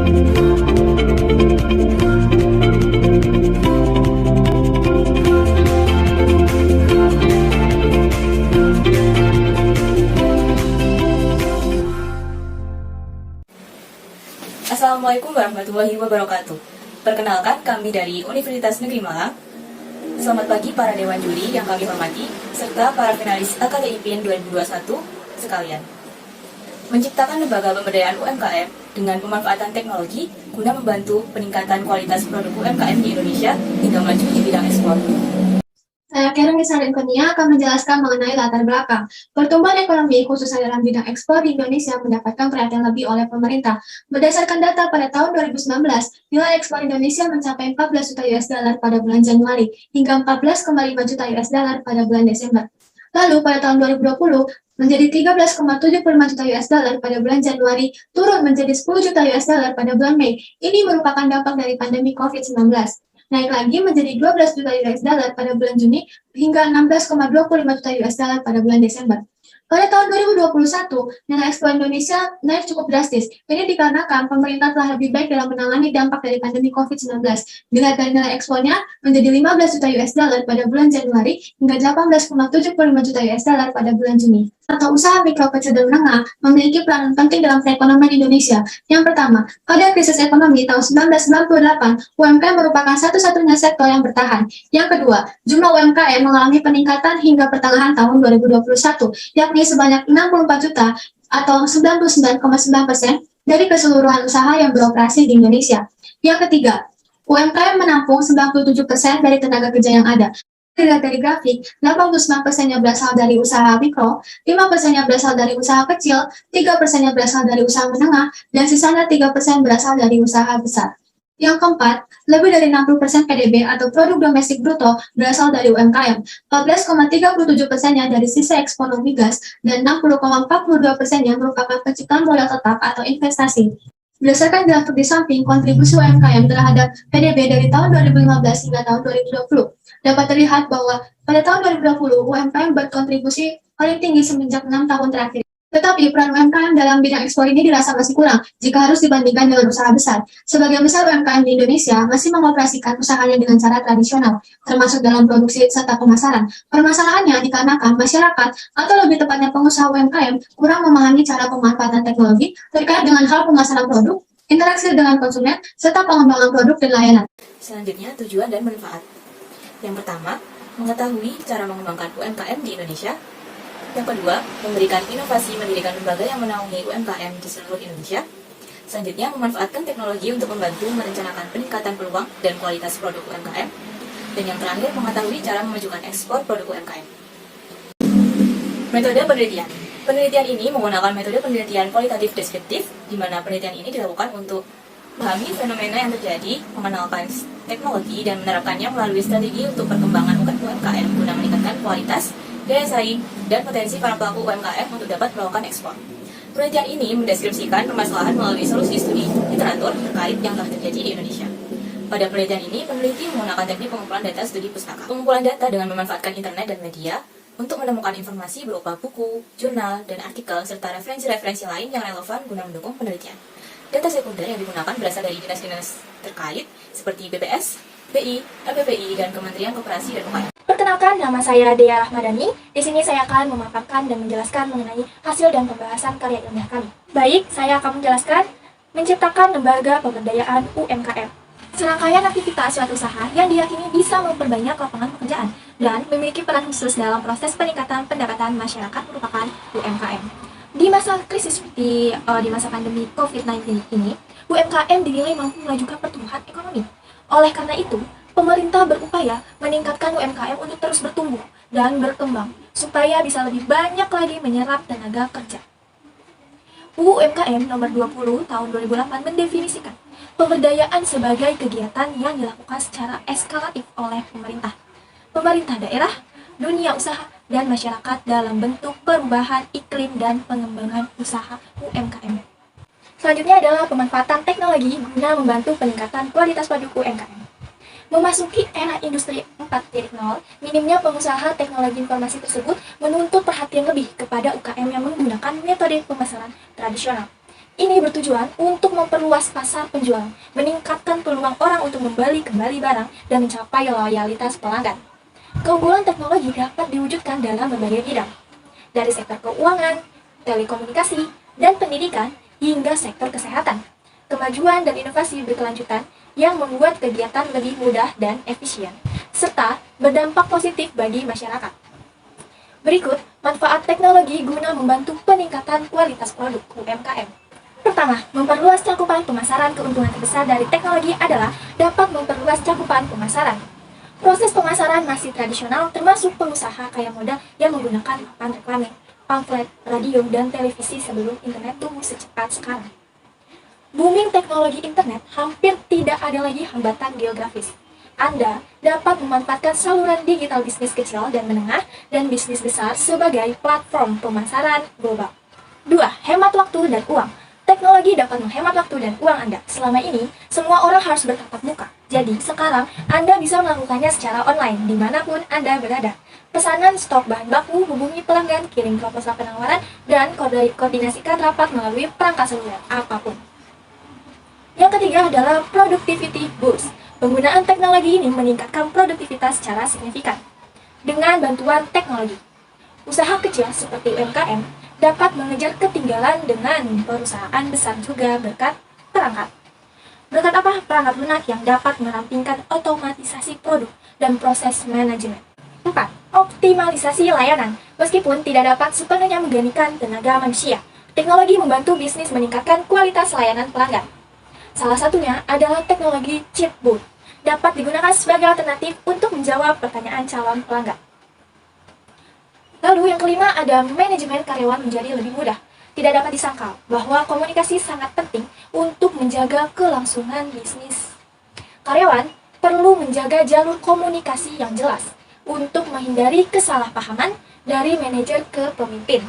Assalamualaikum warahmatullahi wabarakatuh. Perkenalkan, kami dari Universitas Negeri Malang. Selamat pagi para dewan juri yang kami hormati, serta para finalis AKTIPIN 2021 sekalian. Menciptakan lembaga pemberdayaan UMKM dengan pemanfaatan teknologi guna membantu peningkatan kualitas produk UMKM di Indonesia hingga maju di bidang ekspor. Saya Karen Gisarden Kurnia akan menjelaskan mengenai latar belakang. Pertumbuhan ekonomi khususnya dalam bidang ekspor di Indonesia mendapatkan perhatian lebih oleh pemerintah. Berdasarkan data pada tahun 2019, nilai ekspor Indonesia mencapai 14 juta US dollar pada bulan Januari hingga 14,5 juta US dollar pada bulan Desember. Lalu pada tahun 2020 menjadi 13,75 juta US dollar pada bulan Januari, turun menjadi 10 juta US dollar pada bulan Mei. Ini merupakan dampak dari pandemi COVID-19. Naik lagi menjadi 12 juta US dollar pada bulan Juni hingga 16,25 juta US dollar pada bulan Desember. Pada tahun 2021, nilai ekspor Indonesia naik cukup drastis. Ini dikarenakan pemerintah telah lebih baik dalam menangani dampak dari pandemi COVID-19. Dilihat dari nilai ekspornya menjadi 15 juta US dollar pada bulan Januari hingga 18,75 juta US dollar pada bulan Juni. Atau usaha mikro kecil dan menengah memiliki peranan penting dalam perekonomian Indonesia. Yang pertama, pada krisis ekonomi tahun 1998, UMKM merupakan satu-satunya sektor yang bertahan. Yang kedua, jumlah UMKM mengalami peningkatan hingga pertengahan tahun 2021, yakni sebanyak 64 juta atau 99,9% dari keseluruhan usaha yang beroperasi di Indonesia. Yang ketiga, UMKM menampung 97% dari tenaga kerja yang ada. Dilihat dari grafik, 89%-nya berasal dari usaha mikro, 5%-nya berasal dari usaha kecil, 3%-nya berasal dari usaha menengah, dan sisanya 3% berasal dari usaha besar. Yang keempat, lebih dari 60% PDB atau produk domestik bruto berasal dari UMKM, 14,37%-nya dari sisa ekspor non-migas, dan 60,42%-nya merupakan penciptaan modal tetap atau investasi. Berdasarkan grafik di samping, kontribusi UMKM terhadap PDB dari tahun 2015 hingga tahun 2020, dapat terlihat bahwa pada tahun 2020 UMKM berkontribusi paling tinggi semenjak 6 tahun terakhir. Tetapi peran UMKM dalam bidang ekspor ini dirasa masih kurang jika harus dibandingkan dengan usaha besar. Sebagian besar UMKM di Indonesia masih mengoperasikan usahanya dengan cara tradisional, termasuk dalam produksi serta pemasaran. Permasalahannya dikarenakan masyarakat atau lebih tepatnya pengusaha UMKM kurang memahami cara pemanfaatan teknologi terkait dengan hal pemasaran produk, interaksi dengan konsumen, serta pengembangan produk dan layanan. Selanjutnya, tujuan dan manfaat. Yang pertama, mengetahui cara mengembangkan UMKM di Indonesia. Yang kedua, memberikan inovasi mendirikan lembaga yang menaungi UMKM di seluruh Indonesia. Selanjutnya, memanfaatkan teknologi untuk membantu merencanakan peningkatan peluang dan kualitas produk UMKM. Dan yang terakhir, mengetahui cara memajukan ekspor produk UMKM. Metode penelitian. Penelitian ini menggunakan metode penelitian kualitatif deskriptif, di mana penelitian ini dilakukan untuk memahami fenomena yang terjadi, mengenalkan teknologi, dan menerapkannya melalui strategi untuk perkembangan UMKM guna meningkatkan kualitas, daya saing, dan potensi para pelaku UMKM untuk dapat melakukan ekspor. Penelitian ini mendeskripsikan permasalahan melalui solusi studi literatur terkait yang telah terjadi di Indonesia. Pada penelitian ini, peneliti menggunakan teknik pengumpulan data studi pustaka. Pengumpulan data dengan memanfaatkan internet dan media untuk menemukan informasi berupa buku, jurnal, dan artikel, serta referensi-referensi lain yang relevan guna mendukung penelitian. Data sekunder yang digunakan berasal dari dinas-dinas terkait seperti BPS, BI, LPPI, dan Kementerian Koperasi dan UKM. Perkenalkan, nama saya Dea Rahmadani. Di sini saya akan memaparkan dan menjelaskan mengenai hasil dan pembahasan karya ilmiah kami. Baik, saya akan menjelaskan menciptakan lembaga pemberdayaan UMKM. Serangkaian aktivitas suatu usaha yang diyakini bisa memperbanyak lapangan pekerjaan dan memiliki peran khusus dalam proses peningkatan pendapatan masyarakat merupakan UMKM. Di masa krisis seperti di masa pandemi COVID-19 ini, UMKM dinilai mampu melajukan pertumbuhan ekonomi. Oleh karena itu, pemerintah berupaya meningkatkan UMKM untuk terus bertumbuh dan berkembang, supaya bisa lebih banyak lagi menyerap tenaga kerja. UU UMKM nomor 20 tahun 2008 mendefinisikan pemberdayaan sebagai kegiatan yang dilakukan secara eskalatif oleh pemerintah daerah, dunia usaha, dan masyarakat dalam bentuk perubahan iklim dan pengembangan usaha UMKM. Selanjutnya adalah pemanfaatan teknologi guna membantu peningkatan kualitas produk UMKM. Memasuki era industri 4.0, minimnya pengusaha teknologi informasi tersebut menuntut perhatian lebih kepada UKM yang menggunakan metode pemasaran tradisional. Ini bertujuan untuk memperluas pasar penjual, meningkatkan peluang orang untuk membeli kembali barang, dan mencapai loyalitas pelanggan. Keunggulan teknologi dapat diwujudkan dalam berbagai bidang, dari sektor keuangan, telekomunikasi, dan pendidikan, hingga sektor kesehatan. Kemajuan dan inovasi berkelanjutan yang membuat kegiatan lebih mudah dan efisien, serta berdampak positif bagi masyarakat. Berikut manfaat teknologi guna membantu peningkatan kualitas produk UMKM. Pertama, memperluas cakupan pemasaran. Keuntungan terbesar dari teknologi adalah dapat memperluas cakupan pemasaran. Proses pemasaran masih tradisional, termasuk pengusaha kaya modal yang menggunakan papan reklame, pamflet, radio, dan televisi sebelum internet tumbuh secepat sekarang. Booming teknologi internet hampir tidak ada lagi hambatan geografis. Anda dapat memanfaatkan saluran digital bisnis kecil dan menengah dan bisnis besar sebagai platform pemasaran global. 2. Hemat waktu dan uang. Teknologi dapat menghemat waktu dan uang Anda. Selama ini, semua orang harus bertatap muka. Jadi, sekarang Anda bisa melakukannya secara online, dimanapun Anda berada. Pesanan stok bahan baku, hubungi pelanggan, kirim proposal penawaran, dan koordinasikan rapat melalui perangkat seluler apapun. Yang ketiga adalah productivity boost. Penggunaan teknologi ini meningkatkan produktivitas secara signifikan. Dengan bantuan teknologi, usaha kecil seperti UMKM dapat mengejar ketinggalan dengan perusahaan besar juga berkat perangkat. Berkat apa? Perangkat lunak yang dapat merampingkan otomatisasi produk dan proses manajemen. 4. Optimalisasi layanan. Meskipun tidak dapat sepenuhnya menggantikan tenaga manusia, teknologi membantu bisnis meningkatkan kualitas layanan pelanggan. Salah satunya adalah teknologi chatbot, dapat digunakan sebagai alternatif untuk menjawab pertanyaan calon pelanggan. Lalu yang kelima ada manajemen karyawan menjadi lebih mudah. Tidak dapat disangkal bahwa komunikasi sangat penting untuk menjaga kelangsungan bisnis. Karyawan perlu menjaga jalur komunikasi yang jelas untuk menghindari kesalahpahaman dari manajer ke pemimpin.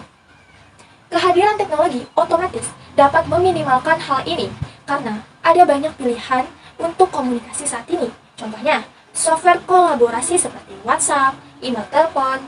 Kehadiran teknologi otomatis dapat meminimalkan hal ini karena ada banyak pilihan untuk komunikasi saat ini. Contohnya, software kolaborasi seperti WhatsApp, email telepon,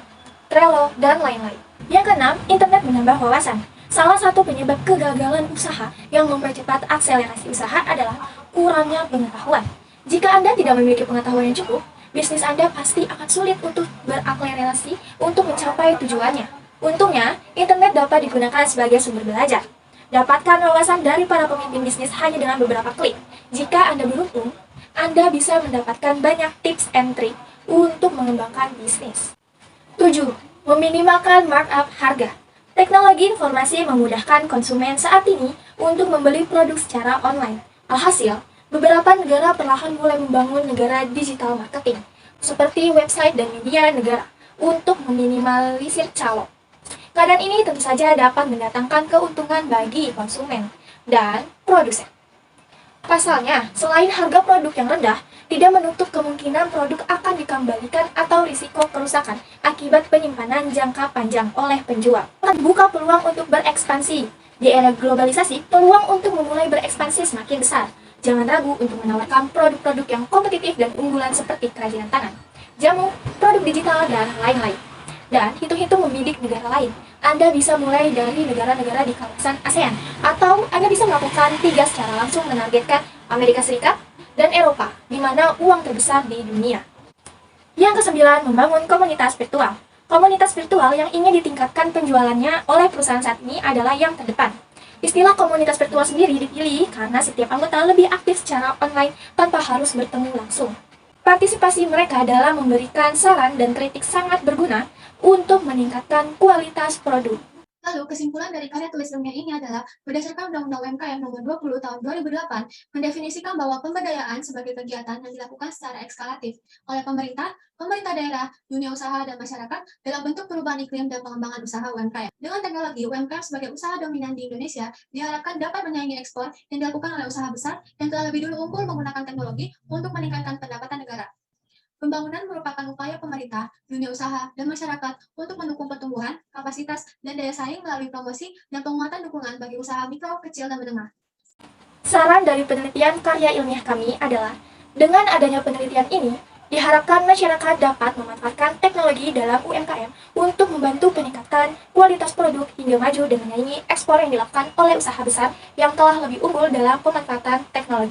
Trello, dan lain-lain. Yang keenam, internet menambah wawasan. Salah satu penyebab kegagalan usaha yang mempercepat akselerasi usaha adalah kurangnya pengetahuan. Jika Anda tidak memiliki pengetahuan yang cukup, bisnis Anda pasti akan sulit untuk berakselerasi untuk mencapai tujuannya. Untungnya, internet dapat digunakan sebagai sumber belajar. Dapatkan wawasan dari para pemimpin bisnis hanya dengan beberapa klik. Jika Anda beruntung, Anda bisa mendapatkan banyak tips and trick untuk mengembangkan bisnis. 7. Meminimalkan markup harga. Teknologi informasi memudahkan konsumen saat ini untuk membeli produk secara online. Alhasil, beberapa negara perlahan mulai membangun negara digital marketing, seperti website dan media negara, untuk meminimalisir calo. Keadaan ini tentu saja dapat mendatangkan keuntungan bagi konsumen dan produsen. Pasalnya, selain harga produk yang rendah, tidak menutup kemungkinan produk akan dikembalikan atau risiko kerusakan akibat penyimpanan jangka panjang oleh penjual. Membuka peluang untuk berekspansi. Di era globalisasi, peluang untuk memulai berekspansi semakin besar. Jangan ragu untuk menawarkan produk-produk yang kompetitif dan unggulan seperti kerajinan tangan, jamu, produk digital, dan lain-lain. Dan hitung-hitung membidik negara lain. Anda bisa mulai dari negara-negara di kawasan ASEAN, atau Anda bisa melakukan 3 secara langsung menargetkan Amerika Serikat dan Eropa, di mana uang terbesar di dunia. Yang kesembilan, membangun komunitas virtual. Komunitas virtual yang ingin ditingkatkan penjualannya oleh perusahaan saat ini adalah yang terdepan. Istilah komunitas virtual sendiri dipilih karena setiap anggota lebih aktif secara online tanpa harus bertemu langsung. Partisipasi mereka dalam memberikan saran dan kritik sangat berguna untuk meningkatkan kualitas produk. Lalu, kesimpulan dari karya tulis ilmiah ini adalah, berdasarkan Undang-Undang UMKM Nomor 20 Tahun 2008, mendefinisikan bahwa pemberdayaan sebagai kegiatan yang dilakukan secara ekskalatif oleh pemerintah daerah, dunia usaha, dan masyarakat dalam bentuk perubahan iklim dan pengembangan usaha UMKM. Dengan teknologi, UMKM sebagai usaha dominan di Indonesia diharapkan dapat menyaingi ekspor yang dilakukan oleh usaha besar yang telah lebih dulu unggul menggunakan teknologi untuk meningkatkan pendapatan negara. Pembangunan merupakan upaya pemerintah, dunia usaha, dan masyarakat untuk mendukung pertumbuhan, kapasitas, dan daya saing melalui promosi dan penguatan dukungan bagi usaha mikro, kecil, dan menengah. Saran dari penelitian karya ilmiah kami adalah, dengan adanya penelitian ini, Diharapkan masyarakat dapat memanfaatkan teknologi dalam UMKM untuk membantu peningkatan kualitas produk hingga maju dan menyaingi ekspor yang dilakukan oleh usaha besar yang telah lebih unggul dalam pemanfaatan teknologi.